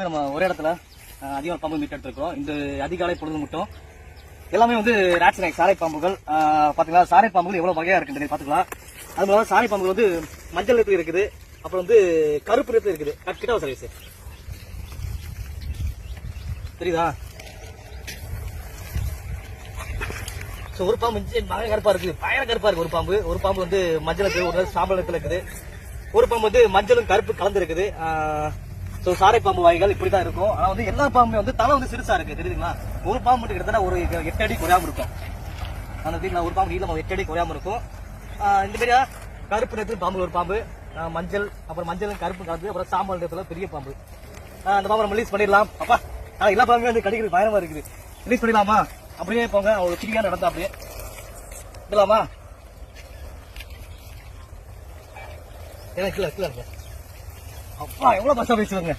நம்ம ஒரே இடத்துல அதிகம் பாம்பு மீட் எடுத்துருக்கோம். இந்த அதிகாலை பொழுது மட்டும் எல்லாமே வந்து ராட் ஸ்னேக் சாரை பாம்புகள். பாத்தீங்களா, சாரை பாம்புகள் எவ்வளவு வகையா இருக்குன்னு பாத்துக்கலாம். அது மூலம் சாரை பாம்புகள் வந்து மஞ்சள் நிறத்துல இருக்குது, அப்புறம் வந்து கருப்பு நிறத்துல இருக்குது. கிட்ட சர்வீஸ் தெரியுதா? ஒரு பாம்பு பயங்கர கருப்பா இருக்குது, பயங்கர கருப்பா இருக்கு. ஒரு பாம்பு வந்து மஞ்சள் இருக்குது, ஒரு சாம்பல் நிறத்துல இருக்குது. ஒரு பாம்பு வந்து மஞ்சளும் கருப்பு கலந்து இருக்குது. சாரை பாம்பு வகைகள் இப்படிதான் இருக்கும். ஆனா வந்து எல்லா பாம்புமே வந்து தலை வந்து சிறுசா இருக்கு, தெரியுதுங்களா? ஒரு பாம்பு மட்டும் கிட்டத்தட்ட ஒரு 8 அடி குறையாம இருக்கும். அந்த வீட்டுல ஒரு பாம்பு நீளம் 8 அடி குறையாம இருக்கும். இந்த மாதிரியா கருப்பு நிறத்துல பாம்பு, ஒரு பாம்பு மஞ்சள், அப்புறம் மஞ்சளும் கருப்பு கலந்து, அப்புறம் சாம்பல் நிறத்துல பெரிய பாம்பு. அந்த பாம்பு நம்ம ரிலீஸ் பண்ணிடலாம். அப்பா எல்லா பாம்புமே வந்து கடிக்கிறது பயமா இருக்குது. ரிலீஸ் பண்ணிடலாமா? அப்படியே போங்க, அவங்க ஃப்ரீயா நடந்தா அப்படியே விடலாமா? ஏன்னா கீழே இருக்கு. அப்பா எவ்வளவு பஸ்ஸா பேசுவாங்க.